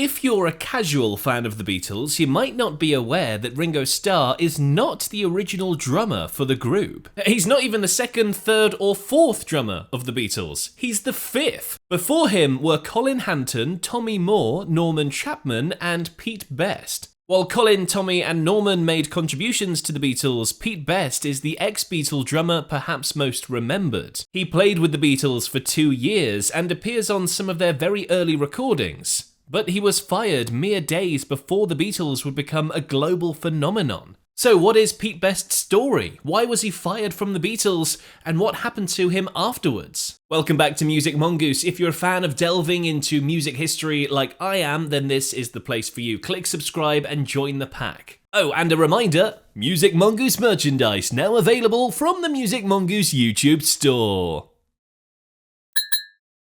If you're a casual fan of the Beatles, you might not be aware that Ringo Starr is not the original drummer for the group. He's not even the second, third, or fourth drummer of the Beatles. He's the fifth. Before him were Colin Hanton, Tommy Moore, Norman Chapman, and Pete Best. While Colin, Tommy, and Norman made contributions to the Beatles, Pete Best is the ex-Beatle drummer perhaps most remembered. He played with the Beatles for 2 years and appears on some of their very early recordings. But he was fired mere days before the Beatles would become a global phenomenon. So what is Pete Best's story? Why was he fired from the Beatles? And what happened to him afterwards? Welcome back to Music Mongoose. If you're a fan of delving into music history like I am, then this is the place for you. Click subscribe and join the pack. Oh, and a reminder, Music Mongoose merchandise now available from the Music Mongoose YouTube store.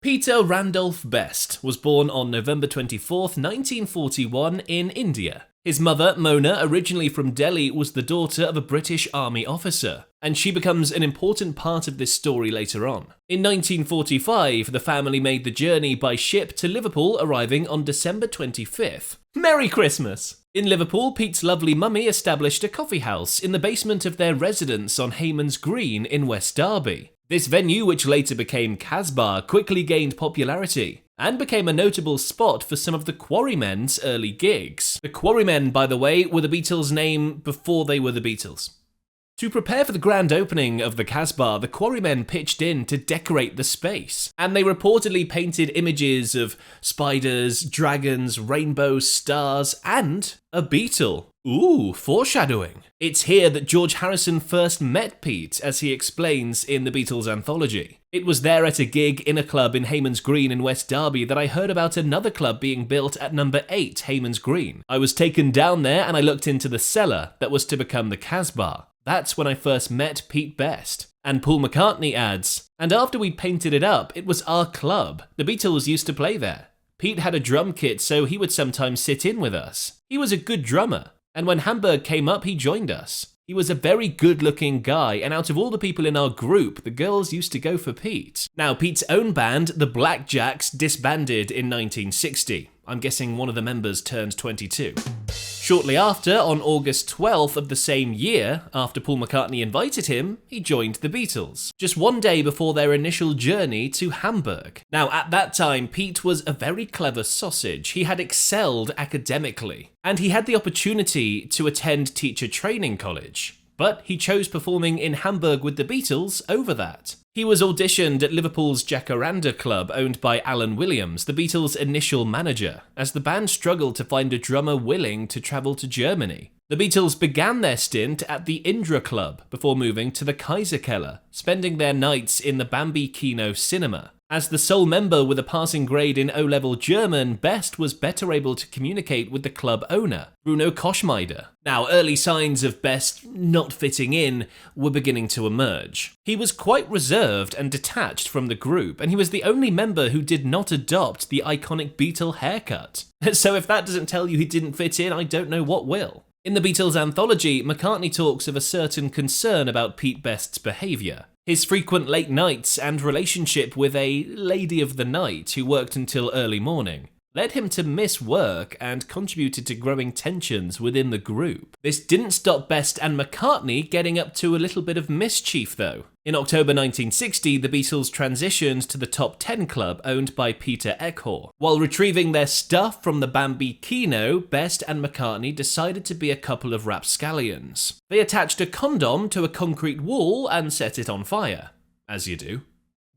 Peter Randolph Best was born on November 24th, 1941 in India. His mother, Mona, originally from Delhi, was the daughter of a British Army officer, and she becomes an important part of this story later on. In 1945, the family made the journey by ship to Liverpool, arriving on December 25th. Merry Christmas! In Liverpool, Pete's lovely mummy established a coffee house in the basement of their residence on Hayman's Green in West Derby. This venue, which later became Casbah, quickly gained popularity and became a notable spot for some of the Quarrymen's early gigs. The Quarrymen, by the way, were the Beatles' name before they were the Beatles. To prepare for the grand opening of the Casbah, the Quarrymen pitched in to decorate the space, and they reportedly painted images of spiders, dragons, rainbows, stars, and a beetle. Ooh, foreshadowing. It's here that George Harrison first met Pete, as he explains in the Beatles anthology. It was there at a gig in a club in Hayman's Green in West Derby that I heard about another club being built at number 8 Hayman's Green. I was taken down there and I looked into the cellar that was to become the Casbah. That's when I first met Pete Best. And Paul McCartney adds, and after we'd painted it up, it was our club. The Beatles used to play there. Pete had a drum kit, so he would sometimes sit in with us. He was a good drummer. And when Hamburg came up, he joined us. He was a very good-looking guy, and out of all the people in our group, the girls used to go for Pete. Now, Pete's own band, the Blackjacks, disbanded in 1960. I'm guessing one of the members turned 22. Shortly after, on August 12th of the same year, after Paul McCartney invited him, he joined the Beatles, just one day before their initial journey to Hamburg. Now, at that time, Pete was a very clever sausage. He had excelled academically, and he had the opportunity to attend teacher training college. But he chose performing in Hamburg with the Beatles over that. He was auditioned at Liverpool's Jacaranda Club, owned by Alan Williams, the Beatles' initial manager, as the band struggled to find a drummer willing to travel to Germany. The Beatles began their stint at the Indra Club before moving to the Kaiserkeller, spending their nights in the Bambi Kino cinema. As the sole member with a passing grade in O-level German, Best was better able to communicate with the club owner, Bruno Koschmider. Now, early signs of Best not fitting in were beginning to emerge. He was quite reserved and detached from the group, and he was the only member who did not adopt the iconic Beatle haircut. So if that doesn't tell you he didn't fit in, I don't know what will. In the Beatles anthology, McCartney talks of a certain concern about Pete Best's behaviour. His frequent late nights and relationship with a lady of the night who worked until early morning led him to miss work and contributed to growing tensions within the group. This didn't stop Best and McCartney getting up to a little bit of mischief though. In October 1960, the Beatles transitioned to the Top 10 club owned by Peter Eckhor. While retrieving their stuff from the Bambi Kino, Best and McCartney decided to be a couple of rapscallions. They attached a condom to a concrete wall and set it on fire, as you do.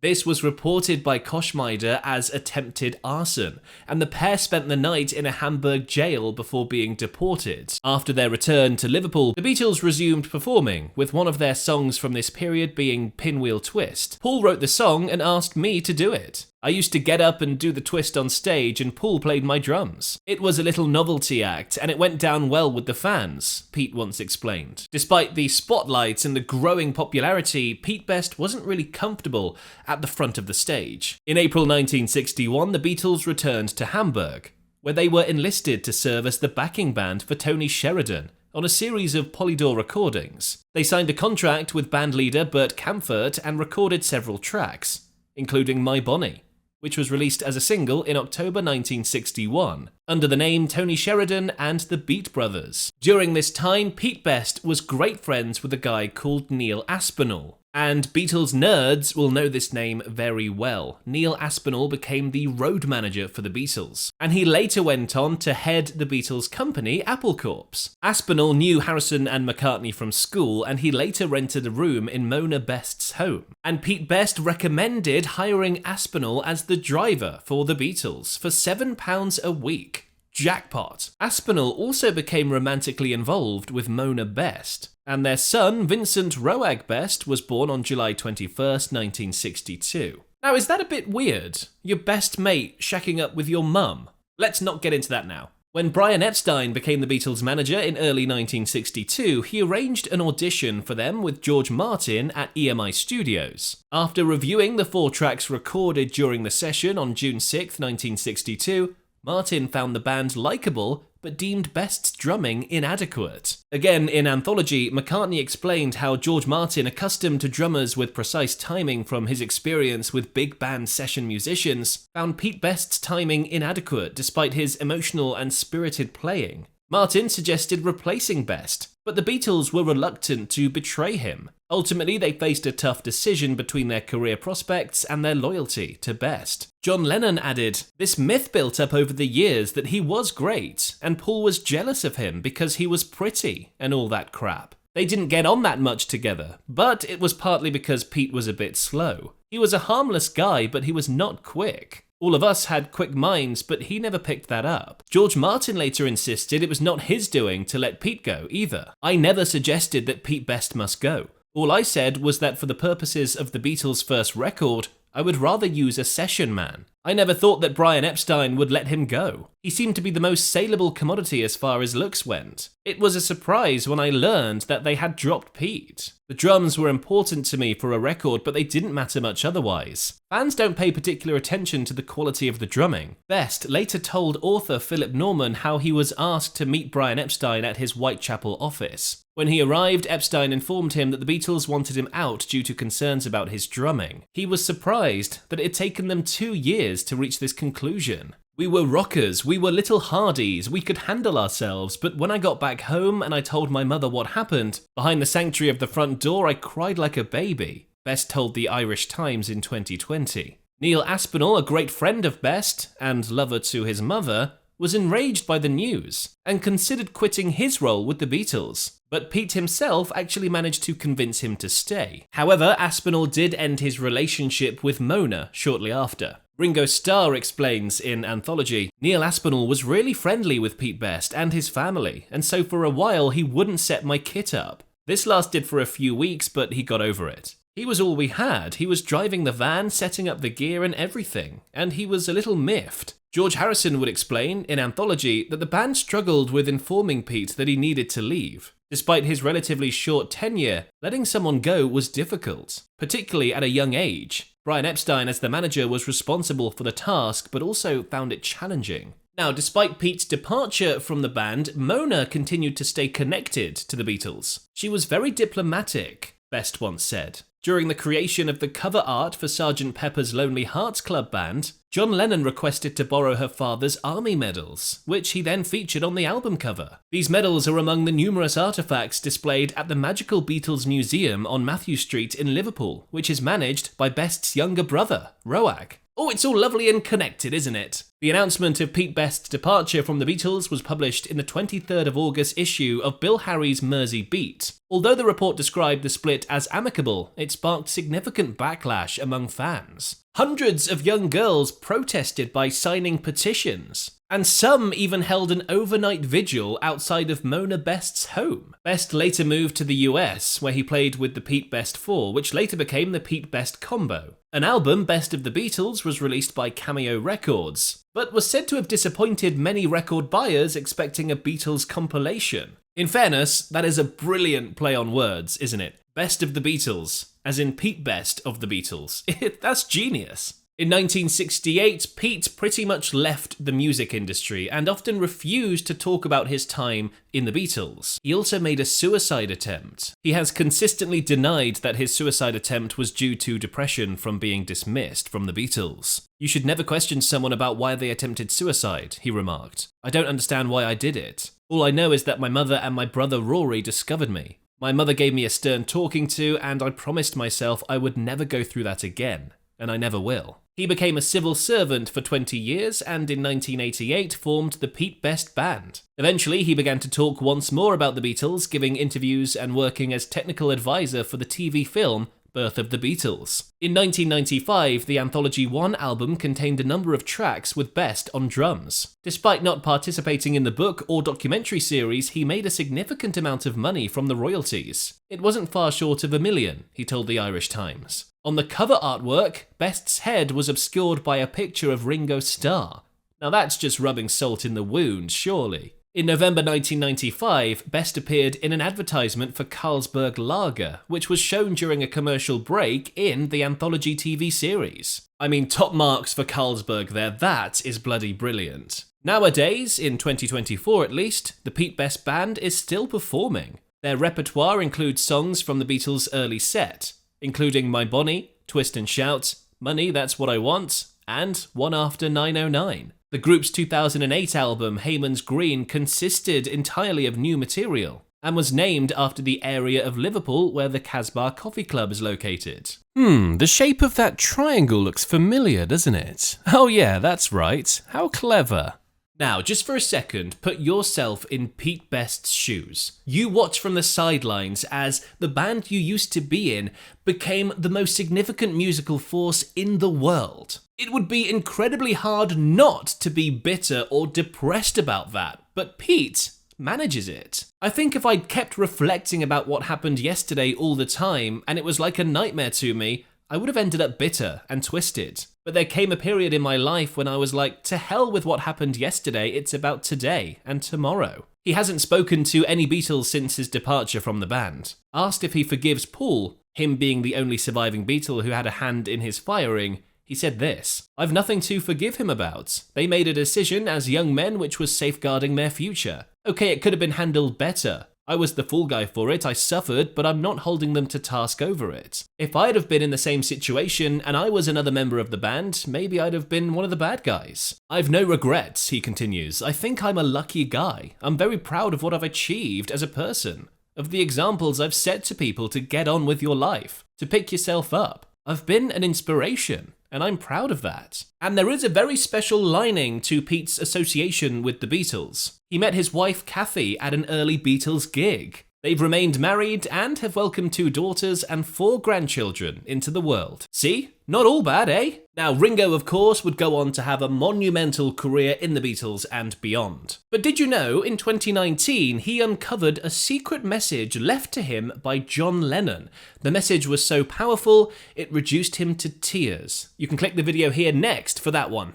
This was reported by Koschmider as attempted arson, and the pair spent the night in a Hamburg jail before being deported. After their return to Liverpool, the Beatles resumed performing, with one of their songs from this period being Pinwheel Twist. Paul wrote the song and asked me to do it. I used to get up and do the twist on stage and Paul played my drums. It was a little novelty act and it went down well with the fans, Pete once explained. Despite the spotlight and the growing popularity, Pete Best wasn't really comfortable at the front of the stage. In April 1961, the Beatles returned to Hamburg, where they were enlisted to serve as the backing band for Tony Sheridan on a series of Polydor recordings. They signed a contract with bandleader Bert Kaempfert and recorded several tracks, including My Bonnie. which was released as a single in October 1961, under the name Tony Sheridan and the Beat Brothers. During this time, Pete Best was great friends with a guy called Neil Aspinall. And Beatles nerds will know this name very well. Neil Aspinall became the road manager for the Beatles, and he later went on to head the Beatles company, Apple Corps. Aspinall knew Harrison and McCartney from school, and he later rented a room in Mona Best's home. And Pete Best recommended hiring Aspinall as the driver for the Beatles for £7 a week. Jackpot. Aspinall also became romantically involved with Mona Best, and their son, Vincent Roag Best, was born on July 21st, 1962. Now, is that a bit weird? Your best mate shacking up with your mum? Let's not get into that now. When Brian Epstein became the Beatles' manager in early 1962, he arranged an audition for them with George Martin at EMI Studios. After reviewing the 4 tracks recorded during the session on June 6, 1962, Martin found the band likeable, but deemed Best's drumming inadequate. Again, in Anthology, McCartney explained how George Martin, accustomed to drummers with precise timing from his experience with big band session musicians, found Pete Best's timing inadequate despite his emotional and spirited playing. Martin suggested replacing Best, but the Beatles were reluctant to betray him. Ultimately, they faced a tough decision between their career prospects and their loyalty to Best. John Lennon added, "This myth built up over the years that he was great, and Paul was jealous of him because he was pretty, and all that crap. They didn't get on that much together, but it was partly because Pete was a bit slow. He was a harmless guy, but he was not quick. All of us had quick minds, but he never picked that up. George Martin later insisted it was not his doing to let Pete go either. I never suggested that Pete Best must go. All I said was that for the purposes of the Beatles' first record, I would rather use a session man. I never thought that Brian Epstein would let him go. He seemed to be the most saleable commodity as far as looks went. It was a surprise when I learned that they had dropped Pete. The drums were important to me for a record, but they didn't matter much otherwise. Fans don't pay particular attention to the quality of the drumming." Best later told author Philip Norman how he was asked to meet Brian Epstein at his Whitechapel office. When he arrived, Epstein informed him that the Beatles wanted him out due to concerns about his drumming. He was surprised that it had taken them 2 years to reach this conclusion. "We were rockers, we were little hardies, we could handle ourselves, but when I got back home and I told my mother what happened, behind the sanctuary of the front door I cried like a baby," Best told the Irish Times in 2020. Neil Aspinall, a great friend of Best, and lover to his mother, was enraged by the news, and considered quitting his role with the Beatles. But Pete himself actually managed to convince him to stay. However, Aspinall did end his relationship with Mona shortly after. Ringo Starr explains in Anthology, "Neil Aspinall was really friendly with Pete Best and his family, and so for a while he wouldn't set my kit up. This lasted for a few weeks, but he got over it. He was all we had. He was driving the van, setting up the gear and everything, and he was a little miffed." George Harrison would explain in Anthology that the band struggled with informing Pete that he needed to leave. Despite his relatively short tenure, letting someone go was difficult, particularly at a young age. Brian Epstein, as the manager, was responsible for the task, but also found it challenging. Now, despite Pete's departure from the band, Mona continued to stay connected to the Beatles. "She was very diplomatic," Best once said. During the creation of the cover art for Sgt. Pepper's Lonely Hearts Club Band, John Lennon requested to borrow her father's army medals, which he then featured on the album cover. These medals are among the numerous artifacts displayed at the Magical Beatles Museum on Matthew Street in Liverpool, which is managed by Best's younger brother, Roag. Oh, it's all lovely and connected, isn't it? The announcement of Pete Best's departure from the Beatles was published in the 23rd of August issue of Bill Harry's Mersey Beat. Although the report described the split as amicable, it sparked significant backlash among fans. Hundreds of young girls protested by signing petitions, and some even held an overnight vigil outside of Mona Best's home. Best later moved to the US, where he played with the Pete Best 4, which later became the Pete Best Combo. An album, Best of the Beatles, was released by Cameo Records, but was said to have disappointed many record buyers expecting a Beatles compilation. In fairness, that is a brilliant play on words, isn't it? Best of the Beatles, as in Pete Best of the Beatles. That's genius. In 1968, Pete pretty much left the music industry and often refused to talk about his time in the Beatles. He also made a suicide attempt. He has consistently denied that his suicide attempt was due to depression from being dismissed from the Beatles. "You should never question someone about why they attempted suicide," he remarked. "I don't understand why I did it. All I know is that my mother and my brother Rory discovered me. My mother gave me a stern talking to, and I promised myself I would never go through that again, and I never will." He became a civil servant for 20 years and in 1988 formed the Pete Best Band. Eventually, he began to talk once more about the Beatles, giving interviews and working as technical advisor for the TV film Birth of the Beatles. In 1995, the Anthology 1 album contained a number of tracks with Best on drums. Despite not participating in the book or documentary series, he made a significant amount of money from the royalties. "It wasn't far short of $1 million, he told the Irish Times. On the cover artwork, Best's head was obscured by a picture of Ringo Starr. Now that's just rubbing salt in the wound, surely. In November 1995, Best appeared in an advertisement for Carlsberg Lager, which was shown during a commercial break in the Anthology TV series. I mean, top marks for Carlsberg there, that is bloody brilliant. Nowadays, in 2024 at least, the Pete Best Band is still performing. Their repertoire includes songs from the Beatles' early set, including My Bonnie, Twist and Shout, Money, That's What I Want, and One After 909. The group's 2008 album, Hayman's Green, consisted entirely of new material, and was named after the area of Liverpool where the Casbah Coffee Club is located. The shape of that triangle looks familiar, doesn't it? Oh yeah, that's right. How clever. Now, just for a second, put yourself in Pete Best's shoes. You watch from the sidelines as the band you used to be in became the most significant musical force in the world. It would be incredibly hard not to be bitter or depressed about that, but Pete manages it. I think if I'd kept reflecting about what happened yesterday all the time, and it was like a nightmare to me, I would have ended up bitter and twisted. But there came a period in my life when I was like, to hell with what happened yesterday, it's about today and tomorrow. He hasn't spoken to any Beatles since his departure from the band. Asked if he forgives Paul, him being the only surviving Beatle who had a hand in his firing, he said this: "I've nothing to forgive him about. They made a decision as young men which was safeguarding their future. Okay, it could have been handled better. I was the fool guy for it, I suffered, but I'm not holding them to task over it. If I'd have been in the same situation and I was another member of the band, maybe I'd have been one of the bad guys. I've no regrets," he continues. "I think I'm a lucky guy. I'm very proud of what I've achieved as a person, of the examples I've set to people to get on with your life, to pick yourself up. I've been an inspiration, and I'm proud of that." And there is a very special lining to Pete's association with the Beatles. He met his wife Kathy at an early Beatles gig. They've remained married and have welcomed 2 daughters and 4 grandchildren into the world. See? Not all bad, eh? Now, Ringo, of course, would go on to have a monumental career in the Beatles and beyond. But did you know, in 2019, he uncovered a secret message left to him by John Lennon. The message was so powerful, it reduced him to tears. You can click the video here next for that one.